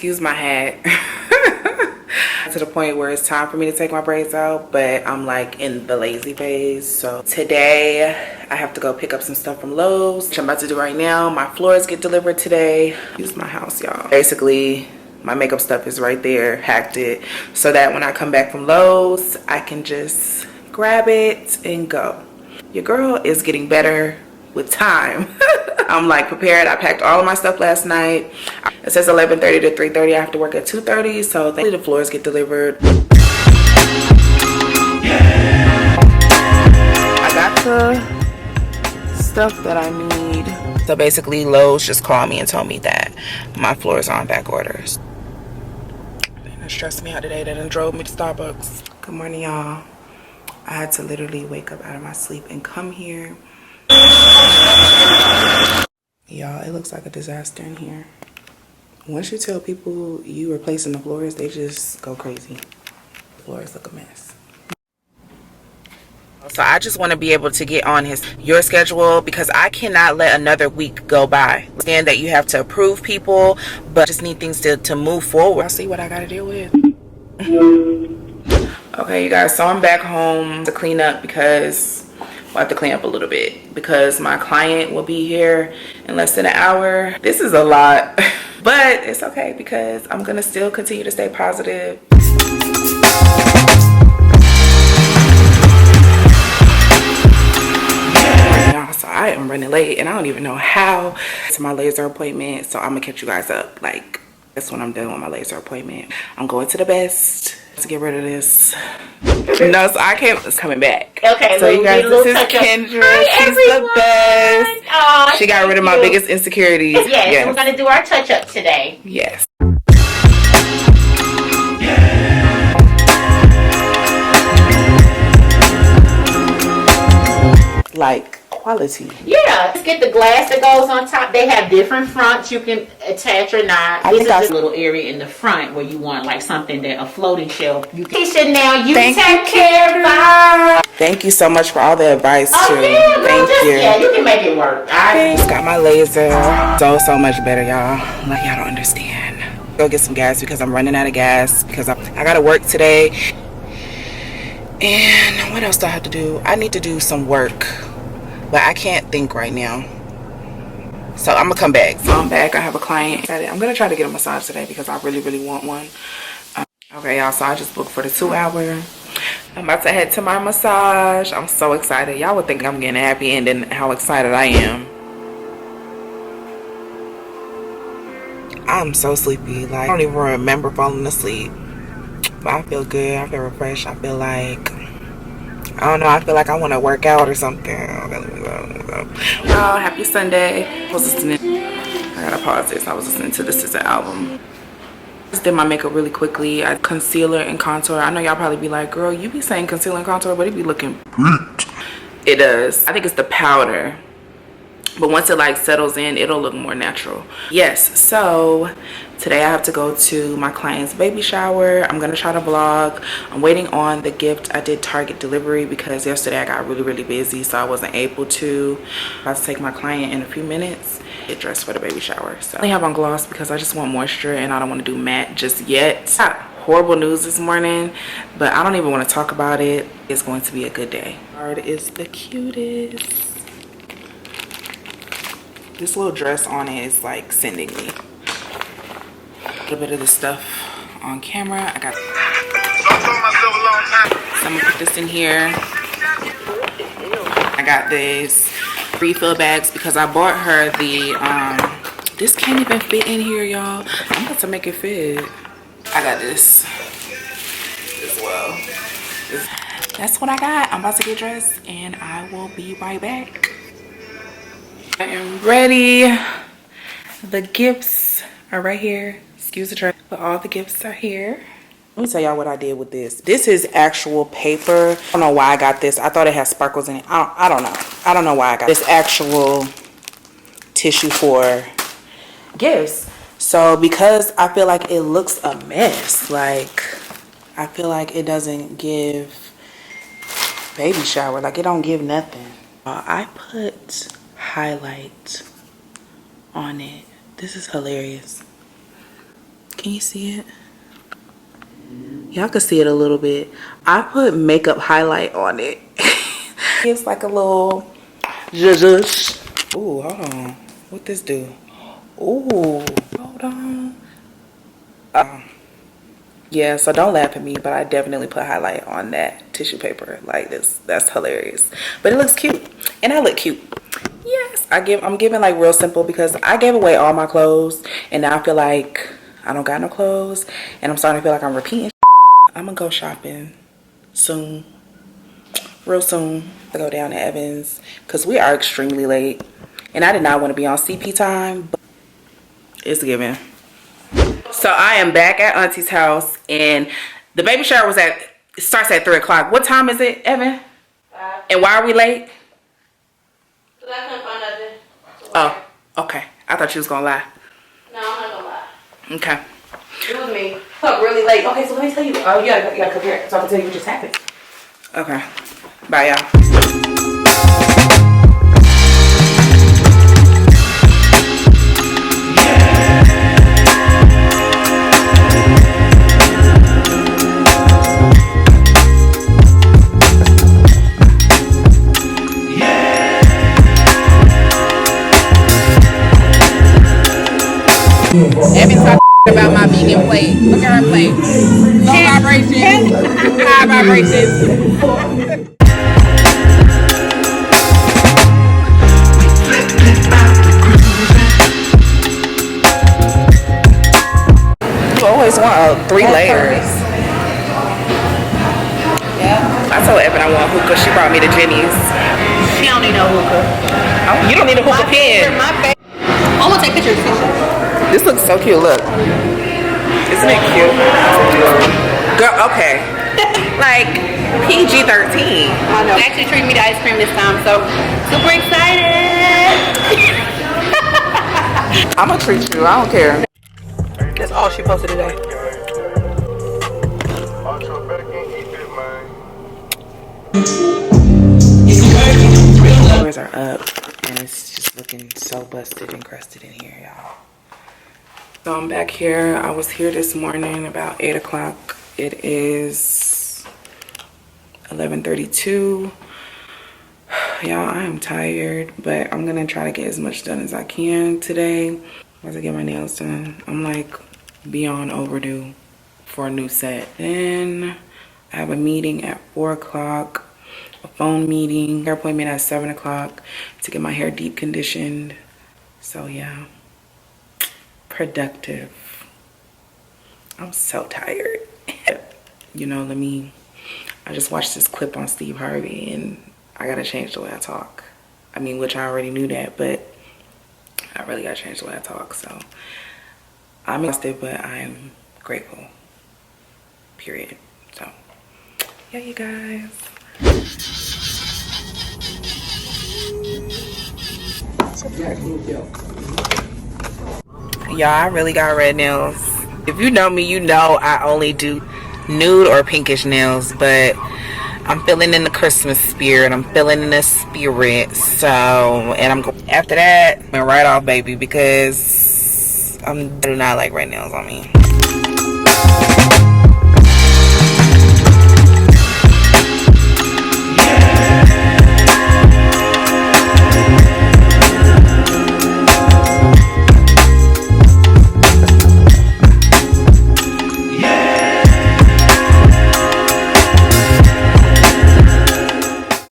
excuse my hat. To the point where it's time for me to take my braids out, but I'm like in the lazy phase. So today I have to go pick up some stuff from Lowe's, which I'm about to do right now. My floors get delivered today. Use my house, y'all. Basically, my makeup stuff is right there, hacked it, so that when I come back from Lowe's, I can just grab it and go. Your girl is getting better with time. I'm like prepared. I packed all of my stuff last night. It says 11:30 to 3:30. I have to work at 2:30, so thankfully the floors get delivered. I got the stuff that I need. So basically Lowe's just called me and told me that my floors are on back orders. It stressed me out today. That done drove me to Starbucks. Good morning, y'all. I had to literally wake up out of my sleep and come here. Y'all, it looks like a disaster in here. Once you tell people you replacing the floors, they just go crazy. The floors look a mess. So I just want to be able to get on your schedule, because I cannot let another week go by. Understand that you have to approve people, but just need things to move forward. I'll see what I got to deal with. Okay, you guys, so I'm back home to clean up because I have to clean up a little bit because my client will be here in less than an hour. This is a lot, but it's okay because I'm gonna still continue to stay positive. So I am running late and I don't even know how to my laser appointment, so I'm gonna catch you guys up. Like, that's when I'm done with my laser appointment. I'm going to the best to get rid of this. No, so I can't. It's coming back. Okay, so you guys, this is Kendra. Hi, she's the best. Oh, she got rid of my biggest insecurities. Yes, and we're gonna do our touch up today. Yes. Like quality. Yeah, let's get the glass that goes on top. They have different fronts you can attach or not. This is a little area in the front where you want like something that a floating shelf. You can now you take care of. Thank you so much for all the advice too. Yeah, thank you. Yeah, you can make it work. I got my laser. So much better, y'all. Like, y'all don't understand. Go get some gas because I'm running out of gas because I gotta work today. And what else do I have to do? I need to do some work, but I can't think right now. So I'm gonna come back. So I'm back. I have a client. I'm gonna try to get a massage today because I really want one. Okay, y'all, so I just booked for the 2 hour. I'm about to head to my massage. I'm so excited. Y'all would think I'm getting a happy ending how excited I am. I'm so sleepy. Like, I don't even remember falling asleep. But I feel good. I feel refreshed. I feel like, I don't know, I feel like I want to work out or something. Okay, let me go. Oh, happy Sunday. I was listening. I gotta pause this. I was listening to This Is an Album. Just did my makeup really quickly. I concealer and contour. I know y'all probably be like, girl, you be saying concealer and contour, but it be looking great. It does. I think it's the powder. But once it like settles in, it'll look more natural. Yes, so today I have to go to my client's baby shower. I'm gonna try to vlog. I'm waiting on the gift. I did Target delivery because yesterday I got really busy, so I wasn't able to. I'm about to take my client in a few minutes, get dressed for the baby shower. So I only have on gloss because I just want moisture and I don't want to do matte just yet. Horrible news this morning, but I don't even want to talk about it. It's going to be a good day. Card is the cutest. This little dress on it is like sending me. A little bit of the stuff on camera. I got some of this in here. I got this refill bags because I bought her the this can't even fit in here, y'all. I'm about to make it fit. I got this as well. That's what I got. I'm about to get dressed and I will be right back. I am ready. The gifts are right here. Excuse the dress, but all the gifts are here. Let me tell y'all what I did with this. This is actual paper. I don't know why I got this. I thought it had sparkles in it. I don't know. I don't know why I got this actual tissue for gifts. So because I feel like it looks a mess, like I feel like it doesn't give baby shower, like it don't give nothing. I put highlight on it. This is hilarious. Can you see it? Y'all can see it a little bit. I put makeup highlight on it. It's like a little zhuzh. Ooh, hold on. What this do? Ooh, hold on. Yeah, so don't laugh at me, but I definitely put highlight on that tissue paper like this. That's hilarious. But it looks cute. And I look cute. Yes, I'm giving like real simple because I gave away all my clothes and now I feel like I don't got no clothes and I'm starting to feel like I'm repeating. I'm gonna go shopping soon. Real soon. I go down to Evans because we are extremely late. And I did not want to be on CP time, but it's given. So I am back at Auntie's house and the baby shower starts at 3 o'clock. What time is it, Evan? 5. And why are we late? Because I couldn't find nothing. Oh, okay. I thought you was gonna lie. No, I'm not gonna lie. Okay. It was me. Up really late. Okay, so let me tell you. Oh, you gotta come here so I can tell you what just happened. Okay. Bye, y'all. Evan talking about my vegan plate. Look at her plate. Low vibrations. High vibrations. You always want 3 layers. Yeah. I told Evan I want hookah. She brought me to Jenny's. She don't need no hookah. Oh, you don't need a hookah pen. I'm gonna take pictures. This looks so cute. Look. Isn't it cute? Girl, okay. Like PG-13. I know. They actually treated me to ice cream this time, so super excited. I'm gonna treat you. I don't care. That's all she posted today. Doors are up and it's just looking so busted and crusted in here, y'all. So I'm back here. I was here this morning about 8 o'clock. It is 11:32. Y'all, I am tired, but I'm gonna try to get as much done as I can today. Once I get my nails done, I'm like beyond overdue for a new set. Then I have a meeting at 4 o'clock, a phone meeting, hair appointment at 7 o'clock to get my hair deep conditioned. So yeah, productive. I'm so tired. You know, I just watched this clip on Steve Harvey and I gotta change the way I talk. I mean, which I already knew that, but I really gotta change the way I talk. So I'm exhausted, but I'm grateful. Period. So yeah, you guys. Y'all, I really got red nails. If you know me, you know I only do nude or pinkish nails, but I'm feeling in the Christmas spirit. I'm feeling in the spirit. So, and I'm going after that, I'm right off, baby, because I do not like red nails on me.